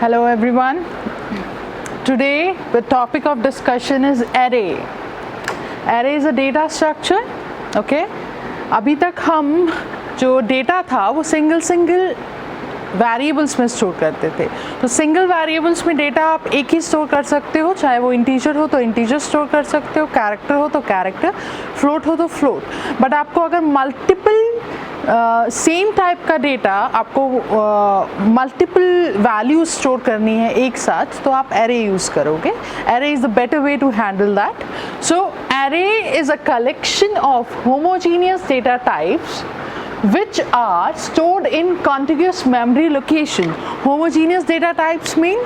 Hello everyone. Today the topic of discussion is array. Array is a data structure. Okay. अभी तक हम जो data था वो सिंगल वेरिएबल्स में स्टोर करते थे. तो सिंगल वेरिएबल्स में डेटा आप एक ही स्टोर कर सकते हो, चाहे वो इंटीजर हो तो इंटीजर स्टोर कर सकते हो, कैरेक्टर हो तो कैरेक्टर, फ्लोट हो तो फ्लोट. बट आपको अगर मल्टीपल सेम टाइप का डेटा आपको मल्टीपल वैल्यूज स्टोर करनी है एक साथ, तो आप एरे यूज़ करोगे. Array is the better way to handle that. So array is a collection of homogeneous data types which are stored in contiguous memory location. Homogeneous data types mean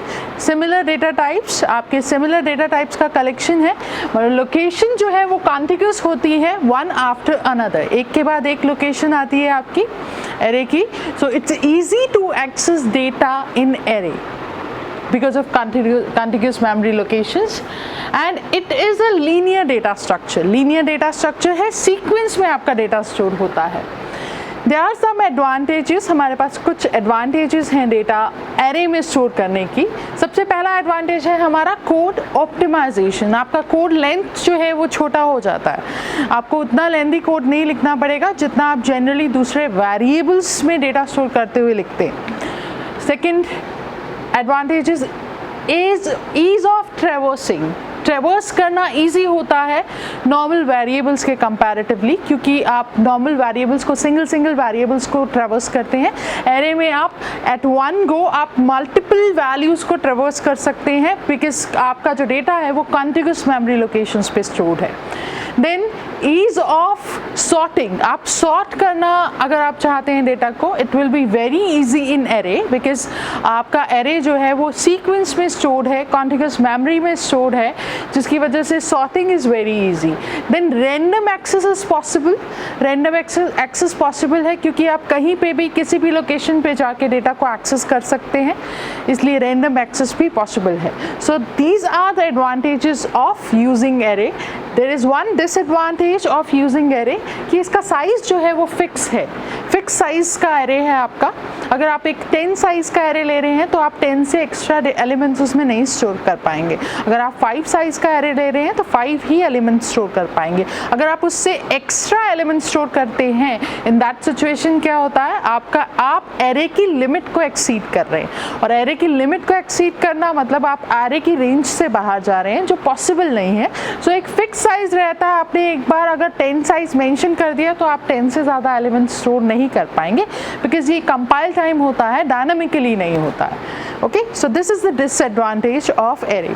similar data types. आपके similar data types का collection है, और location जो है वो contiguous होती है one after another. एक के बाद एक location आती है आपकी array की. So it's easy to access data in array because of contiguous memory locations, and it is a linear data structure. Linear data structure है, sequence में आपका data store होता है. There are some advantages. हमारे पास कुछ advantages हैं data array में store करने की. सबसे पहला एडवांटेज है हमारा कोड ऑप्टिमाइजेशन. आपका कोड लेंथ जो है वो छोटा हो जाता है. आपको उतना लेंथी कोड नहीं लिखना पड़ेगा जितना आप जनरली दूसरे वेरिएबल्स में डेटा स्टोर करते हुए लिखते हैं. Second advantage is ease of traversing. Traverse करना इजी होता है नॉर्मल वेरिएबल्स के कंपैरेटिवली, क्योंकि आप नॉर्मल वेरिएबल्स को सिंगल वेरिएबल्स को ट्रैवर्स करते हैं. एरे में आप एट वन गो आप मल्टीपल वैल्यूज़ को ट्रैवर्स कर सकते हैं, बिकॉज आपका जो डेटा है वो कॉन्टिग्यूस मेमोरी लोकेशंस पे स्टोर्ड है. Then ease of sorting. आप सॉर्ट करना अगर आप चाहते हैं डेटा को, it will be very easy in array, because आपका एरे जो है वो सीक्वेंस में स्टोर्ड है, कॉन्टिग्यूस मेमोरी में स्टोर्ड है, जिसकी वजह से sorting is very easy. Then random access is possible. Random access possible है क्योंकि आप कहीं पे भी किसी भी लोकेशन पे जाके डेटा को एक्सेस कर सकते हैं, इसलिए रैंडम एक्सेस भी पॉसिबल है. So these are the advantages of using array. There is one disadvantage of using array कि इसका साइज़ जो है वो फिक्स है. फिक्स साइज़ का एरे है आपका. अगर आप एक 10 साइज़ का एरे ले रहे हैं तो आप 10 से एक्स्ट्रा एलिमेंट्स उसमें नहीं स्टोर कर पाएंगे. अगर आप 5 साइज़ का एरे ले रहे हैं तो 5 ही एलिमेंट्स स्टोर कर पाएंगे. अगर आप उससे एक्स्ट्रा एलिमेंट स्टोर करते हैं, इन दैट सिचुएशन क्या होता है, आप एरे की लिमिट को एक्सीड कर रहे हैं. और एरे की लिमिट को एक्सीड करना मतलब आप एरे की रेंज से बाहर जा रहे हैं, जो पॉसिबल नहीं है. सो एक फिक्स साइज़ रहता है. आपने एक बार अगर 10 साइज़ मेंशन कर दिया तो आप 10 से ज़्यादा एलिमेंट स्टोर नहीं कर पाएंगे, बिकॉज ये कंपाइल टाइम होता है, डायनामिकली नहीं होता है. Okay, so this is the disadvantage of array.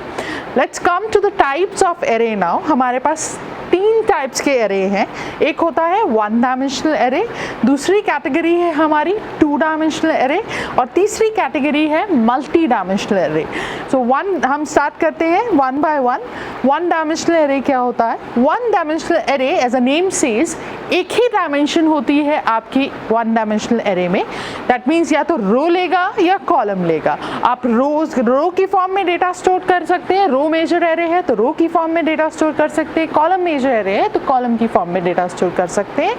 Let's come to the types of array now. हमारे पास 3 टाइप्स के एरे हैं. एक होता है वन डायमेंशनल एरे, दूसरी कैटेगरी है हमारी 2 डायमेंशनल एरे, और तीसरी कैटेगरी है मल्टी डायमेंशनल एरे. सो हम स्टार्ट करते हैं one by one. One dimensional array क्या होता है? One dimensional array as a name says, एक ही डायमेंशन होती है आपकी वन डायमेंशनल एरे में. दैट मीन्स या तो रो लेगा या कॉलम लेगा. आप रो की फॉर्म में डेटा स्टोर कर सकते हैं. रो मेजर एरे है तो रो की फॉर्म में डेटा स्टोर कर सकते हैं. कॉलम मेजर एरे है तो कॉलम की फॉर्म में डेटा स्टोर कर सकते हैं.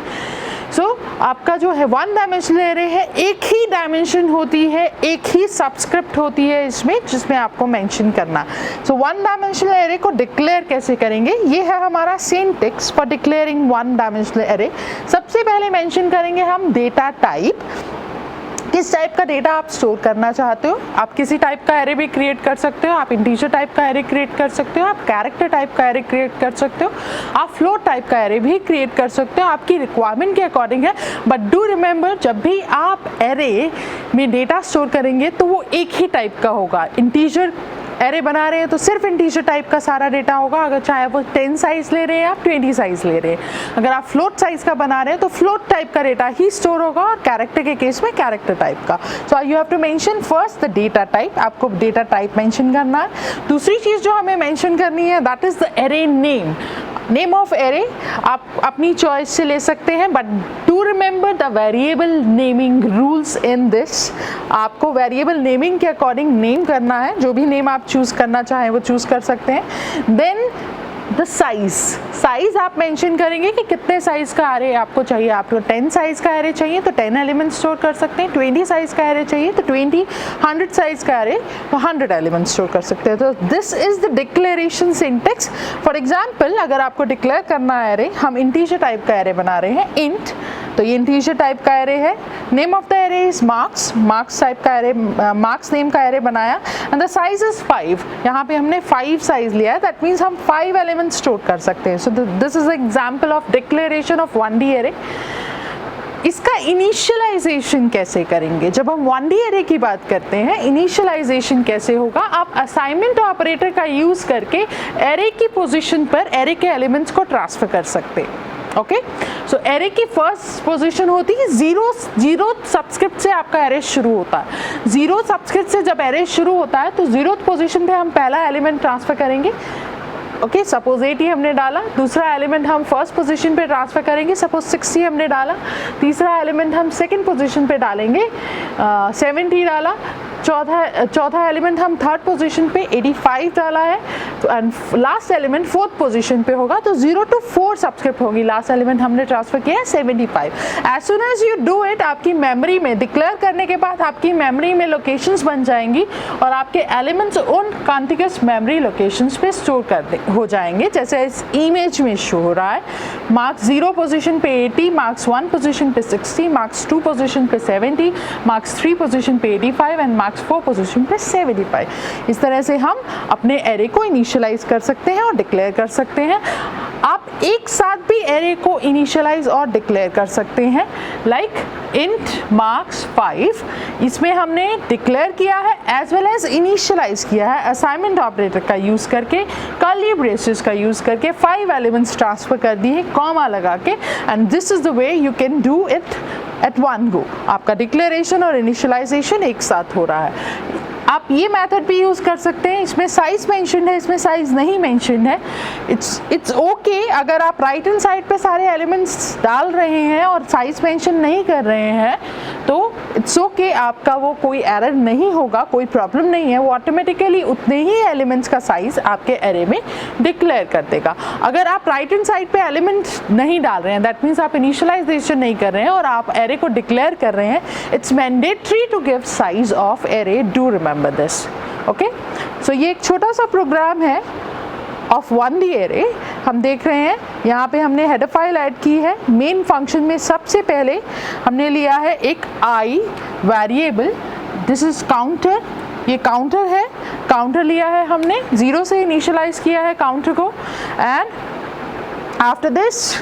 सो आपका जो है वन डायमेंशनल एरे है, एक ही डायमेंशन होती है, एक ही सबस्क्रिप्ट होती है इसमें, जिसमें आपको मेंशन करना. सो वन डायमेंशनल एरे को डिक्लेयर कैसे करेंगे, ये है हमारा syntax for declaring one dimensional array. सबसे पहले मेंशन करेंगे हम डेटा टाइप. किस टाइप का डेटा आप स्टोर करना चाहते हो. आप किसी टाइप का एरे भी क्रिएट कर सकते हो. आप इंटीजर टाइप का एरे क्रिएट कर सकते हो, आप कैरेक्टर टाइप का एरे क्रिएट कर सकते हो, आप फ्लोट टाइप का एरे भी क्रिएट कर सकते हो. आपकी रिक्वायरमेंट के अकॉर्डिंग है. बट डू रिमेंबर, जब भी आप एरे में डेटा स्टोर करेंगे तो वो एक ही टाइप का होगा. इंटीजर एरे बना रहे हैं तो सिर्फ इंटीजर टाइप का सारा डेटा होगा, अगर चाहे वो 10 साइज ले रहे हैं आप 20 साइज ले रहे हैं. अगर आप फ्लोट साइज का बना रहे हैं तो फ्लोट टाइप का डेटा ही स्टोर होगा, और कैरेक्टर के केस में कैरेक्टर टाइप का. So you have to mention first the data type. आपको डेटा टाइप मेंशन करना है. दूसरी चीज़ जो हमें मेंशन करनी है, that is the array name. Name of array आप अपनी चॉइस से ले सकते हैं, but do remember the variable naming rules in this. आपको वेरिएबल नेमिंग के अकॉर्डिंग नेम करना है. जो भी नेम आप चूज़ करना चाहें वो चूज़ कर सकते हैं. देन द साइज आप मेंशन करेंगे कि कितने साइज का एरे आपको चाहिए। आपको 10 साइज का एरे चाहिए तो 10 एलिमेंट स्टोर कर सकते हैं, 20 साइज का एरे चाहिए तो 20, 100 साइज का एरे तो 100 एलिमेंट स्टोर कर सकते हैं। तो this is the declaration syntax. For example अगर आपको डिक्लेयर करना है एरे, हम इंटीजर टाइप का एरे बना रहे हैं इंट, तो ये इंटीजर टाइप का एरे है। Name of the array is marks type का एरे, मार्क्स नेम का एरे बनाया एंड द साइज इज 5। यहाँ पे हमने 5 साइज लिया है, दैट मीन्स हम 5 एलिमेंट स्टोर कर सकते हैं। So this is example of declaration of 1D array. इसका इनिशियलाइजेशन कैसे करेंगे? जब हम 1D एरे की बात करते हैं, इनिशियलाइजेशन कैसे होगा? आप असाइनमेंट ऑपरेटर का यूज करके एरे की पोजीशन पर एरे के एलिमेंट्स को ट्रांसफर कर सकते हैं। ओके, सो एरे की फर्स्ट पोजीशन होती है जीरो सबस्क्रिप्ट से आपका एरे शुरू होता है। जीरो सबस्क्रिप्ट से जब एरे शुरू होता है तो जीरो पोजीशन पे हम पहला एलिमेंट ट्रांसफर करेंगे। ओके, सपोज 80 हमने डाला, दूसरा एलिमेंट हम फर्स्ट पोजीशन पे ट्रांसफर करेंगे, सपोज 60 हमने डाला, तीसरा एलिमेंट हम सेकंड पोजीशन पे डालेंगे, 70 डाला, चौथा एलिमेंट हम थर्ड पोजीशन पे 85 डाला है, and last element fourth position पे होगा। तो 0 to 4 सबस्क्रिप्ट होगी। लास्ट एलिमेंट हमने ट्रांसफर किया है 75। As soon as you do it, आपकी मेमोरी में डिक्लेयर करने के बाद आपकी मेमोरी में लोकेशंस बन जाएंगी और आपके एलिमेंट्स उन कॉन्टिगस मेमोरी लोकेशंस पे स्टोर हो जाएंगे, जैसे इस इमेज में शो हो रहा है। मार्क्स 0 पोजीशन पे 80, मार्क्स 1 पोजीशन पे 60, मार्क्स 2 पोजीशन पे 70, मार्क्स 3 पोजीशन पे 85 एंड मार्क्स 4 पोजीशन पे 75। इस तरह से हम अपने एरे को इनिशियलाइज कर सकते हैं और डिक्लेयर कर सकते हैं। आप एक साथ भी एरे को इनिशियलाइज और डिक्लेयर कर सकते हैं, लाइक इंट मार्क्स 5, इसमें हमने डिक्लेयर किया है एज वेल एज इनिशियलाइज किया है असाइनमेंट ऑपरेटर का यूज करके, कर्ली ब्रेसेस का यूज करके 5 एलिमेंट्स ट्रांसफर कर दिए कॉमा लगा के, and this is the way you can do it at one go. आपका डिक्लेरेशन और इनिशियलाइजेशन एक साथ हो रहा है। आप ये मेथड भी यूज़ कर सकते हैं। इसमें साइज मेंशन्ड है, इसमें साइज नहीं मेंशन्ड है। इट्स ओके अगर आप राइट हैंड साइड पे सारे एलिमेंट्स डाल रहे हैं और साइज मेंशन नहीं कर रहे हैं तो इट्स ओके, आपका वो कोई एरर नहीं होगा, कोई प्रॉब्लम नहीं है। वो ऑटोमेटिकली उतने ही एलिमेंट्स का साइज आपके एरे में डिक्लेयर कर देगा। अगर आप राइट हैंड साइड पे एलिमेंट्स नहीं डाल रहे हैं, दैट मीन्स आप इनिशियलाइजेशन नहीं कर रहे हैं और आप एरे को डिक्लेयर कर रहे हैं, it's mandatory to give size of array. Do remember this. Okay, so ये एक छोटा सा प्रोग्राम है ऑफ 1D एरे। हम देख रहे हैं यहाँ पे हमने हेडर फाइल ऐड की है। मेन फंक्शन में सबसे पहले हमने लिया है एक I variable, this is counter, ये काउंटर है, काउंटर लिया है हमने, 0 से इनिशियलाइज किया है काउंटर को, and after this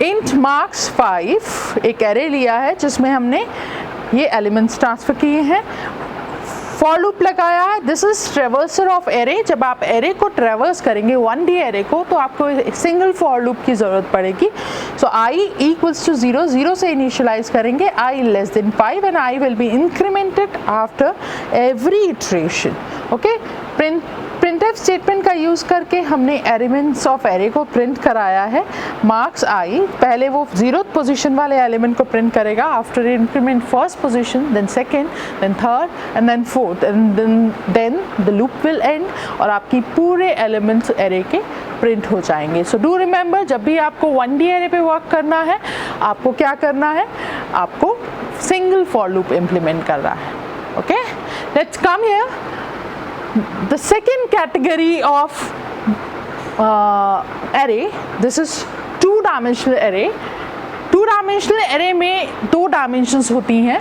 int marks 5 एक एरे लिया है जिसमें हमने ये एलिमेंट्स ट्रांसफर किए हैं, फॉर लूप लगाया है। This is traversal of array. जब आप एरे को ट्रेवर्स करेंगे 1D एरे को तो आपको सिंगल फॉर लूप की जरूरत पड़ेगी। सो i इक्वल्स टू 0, 0 से इनिशियलाइज करेंगे, i less than 5 and i will be incremented after every iteration. Okay, printf statement का यूज करके हमने एलिमेंट्स ऑफ एरे को प्रिंट कराया है। मार्क्स आई पहले वो 0th पोजीशन वाले एलिमेंट को प्रिंट करेगा, after increment first position, then second, then third and then fourth, and then the loop will end और आपकी पूरे एलिमेंट्स एरे के प्रिंट हो जाएंगे। सो डू रिमेंबर, जब भी आपको 1D एरे पे वर्क करना है आपको क्या करना है, आपको सिंगल फॉर लूप इम्प्लीमेंट करना है। Okay, let's come here. The second category of array, this is two-dimensional array. Two-dimensional array में 2 डायमेंशंस होती हैं।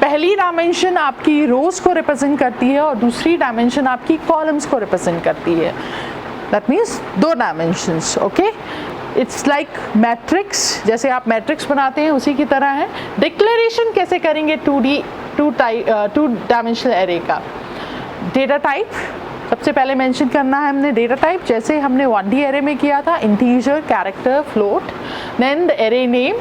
पहली डायमेंशन आपकी रोज को रिप्रेजेंट करती है और दूसरी डायमेंशन आपकी कॉलम्स को रिप्रेजेंट करती है। That means 2 dimensions. Okay, it's like matrix, जैसे आप मैट्रिक्स बनाते हैं उसी की तरह है। डिक्लेरेशन कैसे करेंगे 2 डायमेंशनल एरे का? डेटा टाइप सबसे पहले मेंशन करना है हमने। डेटा टाइप जैसे हमने 1D एरे में किया था, integer, character, float, then the array name,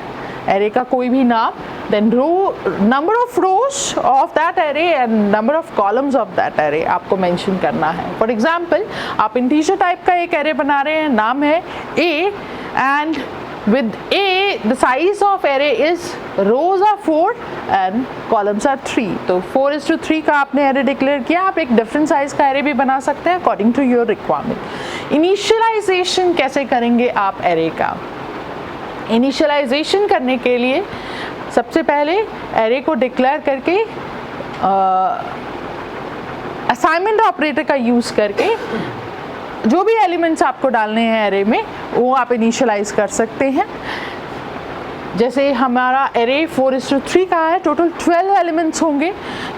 array का कोई भी नाम, then row, number of rows of that array and number of columns of that array आपको मेंशन करना है। फॉर एग्जांपल आप इंटीजर टाइप का एक एरे बना रहे हैं, नाम है a and with A the size of array is rows are 4 and columns are 3. तो 4:3 का आपने array डिक्लेयर किया, आप एक डिफरेंट साइज का array भी बना सकते हैं according to your requirement. Initialization कैसे करेंगे आप array का? इनिशियलाइजेशन करने के लिए सबसे पहले array को डिक्लेयर करके असाइनमेंट ऑपरेटर का यूज़ करके जो भी एलिमेंट्स आपको डालने हैं एरे में वो आप इनिशियलाइज कर सकते हैं। जैसे हमारा एरे 4:3 का है, टोटल 12 एलिमेंट्स होंगे,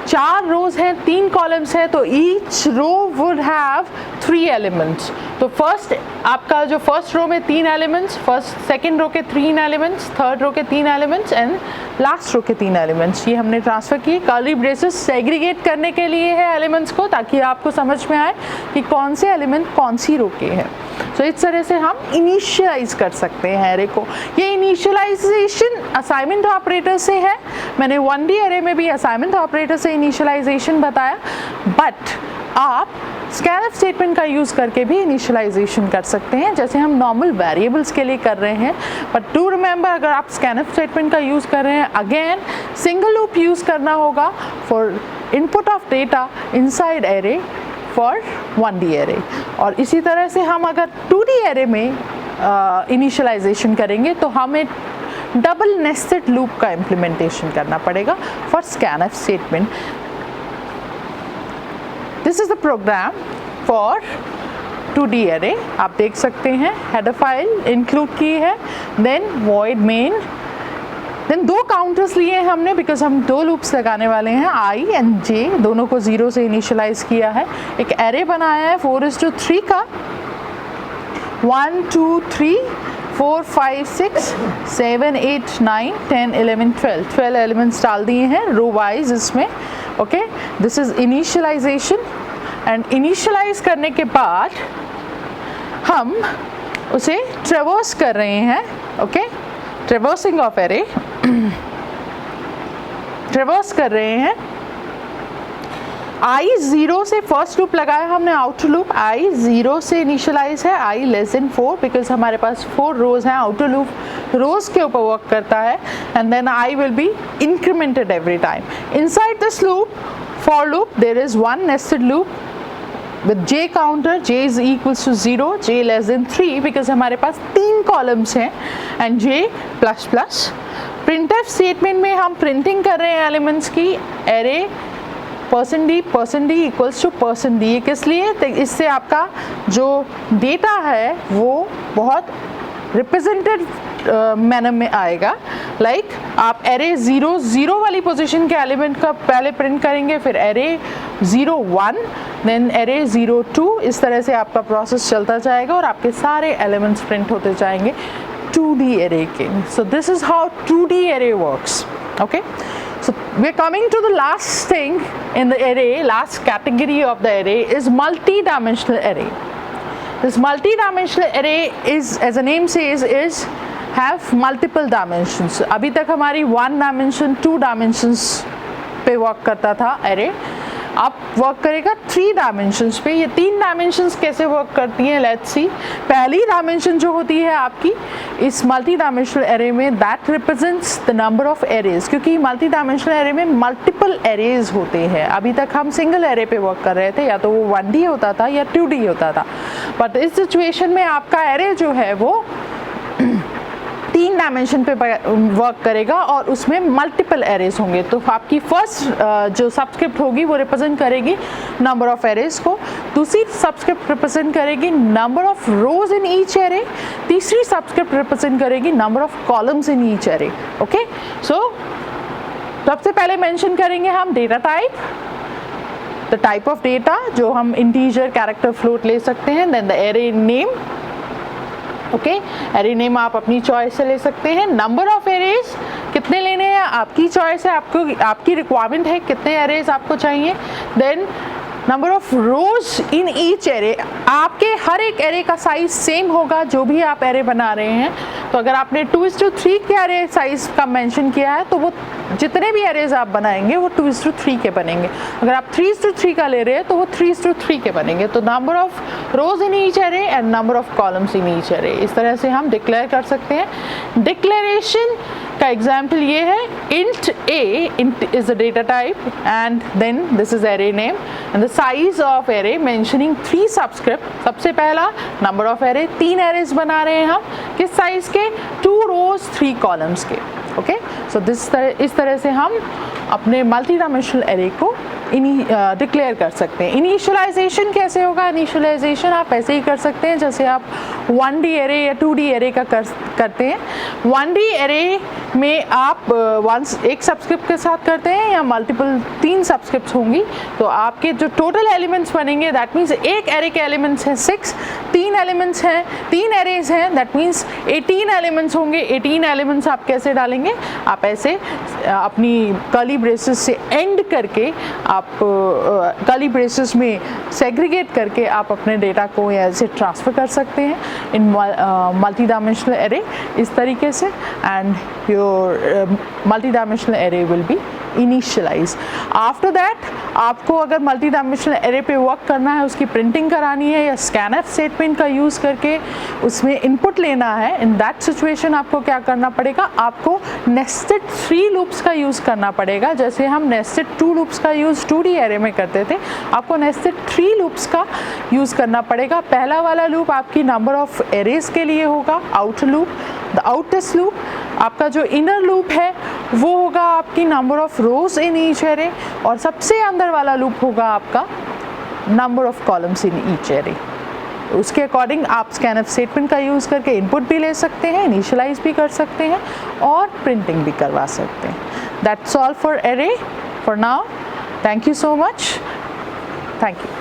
4 रोज हैं, 3 कॉलम्स हैं, तो each row would have 3 elements. तो फर्स्ट आपका जो फर्स्ट रो में 3 एलिमेंट्स, सेकंड रो के 3 एलिमेंट्स, थर्ड रो के 3 एलिमेंट्स एंड लास्ट रो के 3 एलिमेंट्स, ये हमने ट्रांसफ़र किए। कर्ली ब्रेसेस सेग्रीगेट करने के लिए है एलिमेंट्स को, ताकि आपको समझ में आए कि कौन से एलिमेंट कौन सी रो के हैं। तो इस तरह से हम इनिशियलाइज कर सकते हैं एरे को। ये इनिशियलाइजेशन असाइनमेंट ऑपरेटर से है, मैंने 1D एरे में भी असाइनमेंट ऑपरेटर से इनिशियलाइजेशन बताया, बट आप स्कैनफ स्टेटमेंट का यूज़ करके भी इनिशियलाइजेशन कर सकते हैं, जैसे हम नॉर्मल वेरिएबल्स के लिए कर रहे हैं। बट टू रिमेंबर, अगर आप स्कैनफ स्टेटमेंट का यूज़ कर रहे हैं, अगेन सिंगल लूप यूज़ करना होगा for input of data inside array for 1D array. और इसी तरह से हम अगर 2D एरे में इनिशियलाइजेशन करेंगे तो हमें डबल नेस्टेड लूप का इम्प्लीमेंटेशन करना पड़ेगा for scanf statement. This is the program for 2D array. आप देख सकते हैं हेडर फाइल इंक्लूड की है, then void main, then 2 counters लिए हैं हमने बिकॉज हम 2 लूप्स लगाने वाले हैं, I एंड J दोनों को 0 से इनिशियलाइज किया है। एक एरे बनाया है 4:3 का, 1 2 3 4 5 6 7 8 9 10 11 12 एलिमेंट्स डाल दिए हैं रो वाइज इसमें। Okay, this is initialization. And initialize करने के बाद हम उसे ट्रेवर्स कर रहे हैं। Okay, traversing of array traverse कर रहे हैं। I 0 से फर्स्ट लूप लगाया हमने, आउटर लूप I 0 से इनिशियलाइज है, I लेस देन 4 बिकॉज हमारे पास 4 रोज हैं, आउटर लूप रोज के ऊपर वर्क करता है, and then I will be incremented every time. Inside this loop for loop there is 1 nested loop with J counter, J is equals to 0, J less than 3 because हमारे पास 3 columns हैं, and J plus plus. Printf statement में हम printing कर रहे हैं elements की, array %d equals to %d। ये किस लिए? तो इससे आपका जो डेटा है वो बहुत रिप्रेजेंटेड मैनर में आएगा। लाइक आप एरे 0 वाली पोजीशन के एलिमेंट का पहले प्रिंट करेंगे, फिर एरे 0 1, देन एरे 0 2, इस तरह से आपका प्रोसेस चलता जाएगा और आपके सारे एलिमेंट्स प्रिंट होते जाएंगे 2D एरे के। So this is how 2D array works. Okay, so we're coming to the last thing in the array, last category of the array is multi-dimensional array. This multi-dimensional array is, as the name says, is have multiple dimensions. अभी तक हमारी 1 dimension 2 dimensions पे work करता था array, अब work करेगा 3 dimensions पे। ये 3 डायमेंशंस कैसे वर्क करती हैं, लेट्स सी। पहली डायमेंशन जो होती है आपकी इस मल्टी डायमेंशनल एरे में, that represents the number of arrays, क्योंकि मल्टी डायमेंशनल एरे में मल्टीपल एरेज होते हैं। अभी तक हम सिंगल एरे पे वर्क कर रहे थे, या तो वो 1D होता था या 2D होता था, बट इस सिचुएशन में आपका एरे जो है वो 3 डायमेंशन पे वर्क करेगा और उसमें मल्टीपल एरेज होंगे। तो आपकी फर्स्ट जो सबस्क्रिप्ट होगी वो रिप्रेजेंट करेगी नंबर ऑफ एरेज को, दूसरी सबस्क्रिप्ट रिप्रेजेंट करेगी number of rows in each array, तीसरी सबस्क्रिप्ट रिप्रेजेंट करेगी number of columns in each array. Okay, so सबसे पहले मेंशन करेंगे हम data type, the type of data जो हम इंटीजर, कैरेक्टर, फ्लोट ले सकते हैं, then the array name. Okay, array name आप अपनी चॉइस से ले सकते हैं। नंबर ऑफ एरेज कितने लेने हैं आपकी चॉइस है, आपकी रिक्वायरमेंट है कितने एरेज आपको चाहिए। Then number of rows in each array, आपके हर एक एरे का साइज सेम होगा जो भी आप एरे बना रहे हैं, तो अगर आपने 2:3 के एरे साइज का मेंशन किया है तो वो जितने भी एरेज आप बनाएंगे वो 2:3 के बनेंगे। अगर आप 3:3 का ले रहे हैं तो वो 3:3 के बनेंगे। तो number of rows in each array and number of columns in each array, इस तरह से हम डिक्लेयर कर सकते हैं। डिक्लेरेशन का एग्जाम्पल ये है, int a, int is a data type and then this is array name and the size of array mentioning 3 subscript। सबसे पहला number of array, 3 arrays बना रहे हैं हम, किस साइज के, 2 rows 3 columns के। ओके, सो इस तरह से हम अपने मल्टी डायमेंशनल एरे को डिक्लेयर कर सकते हैं। इनिशियलाइजेशन कैसे होगा? इनिशियलाइजेशन आप ऐसे ही कर सकते हैं जैसे आप 1D एरे या 2D एरे का करते हैं। 1D एरे में आप एक सबस्क्रिप्ट के साथ करते हैं या मल्टीपल 3 सबस्क्रिप्ट्स होंगी, तो आपके जो टोटल एलिमेंट्स बनेंगे दैट मीन्स एक एरे के एलिमेंट्स हैं 6, 3 एलिमेंट्स हैं, 3 एरेज हैं, दैट मीन्स 18 एलिमेंट्स होंगे। 18 एलिमेंट्स आप कैसे डालेंगे? आप ऐसे अपनी कर्ली ब्रेसेस से एंड करके आप कर्ली ब्रेसेस में सेग्रीगेट करके आप अपने डेटा को ऐसे ट्रांसफ़र कर सकते हैं इन मल्टी डायमेंशनल एरे इस तरीके से, and your multi dimensional array will be initialize. After that आपको अगर मल्टी डायमेंशनल एरे पे वर्क करना है, उसकी प्रिंटिंग करानी है या स्कैनफ स्टेटमेंट का यूज़ करके उसमें इनपुट लेना है, इन दैट सिचुएशन आपको क्या करना पड़ेगा? आपको नेस्टेड 3 लूप्स का यूज़ करना पड़ेगा। जैसे हम नेस्टेड 2 लूप्स का यूज़ 2D एरे में करते थे, आपको नेस्टेड 3 लूप्स का यूज़ करना पड़ेगा। पहला वाला लूप आपकी नंबर ऑफ एरेज के लिए होगा, आउटर लूप। द आउटेस्ट लूप आपका जो इनर लूप है वो होगा आपकी number of rows in each array, और सबसे अंदर वाला लूप होगा आपका number of columns in each array. उसके अकॉर्डिंग आप स्कैनफ स्टेटमेंट का यूज़ करके इनपुट भी ले सकते हैं, इनिशियलाइज भी कर सकते हैं और प्रिंटिंग भी करवा सकते हैं। That's all for array for now. Thank you so much. Thank you.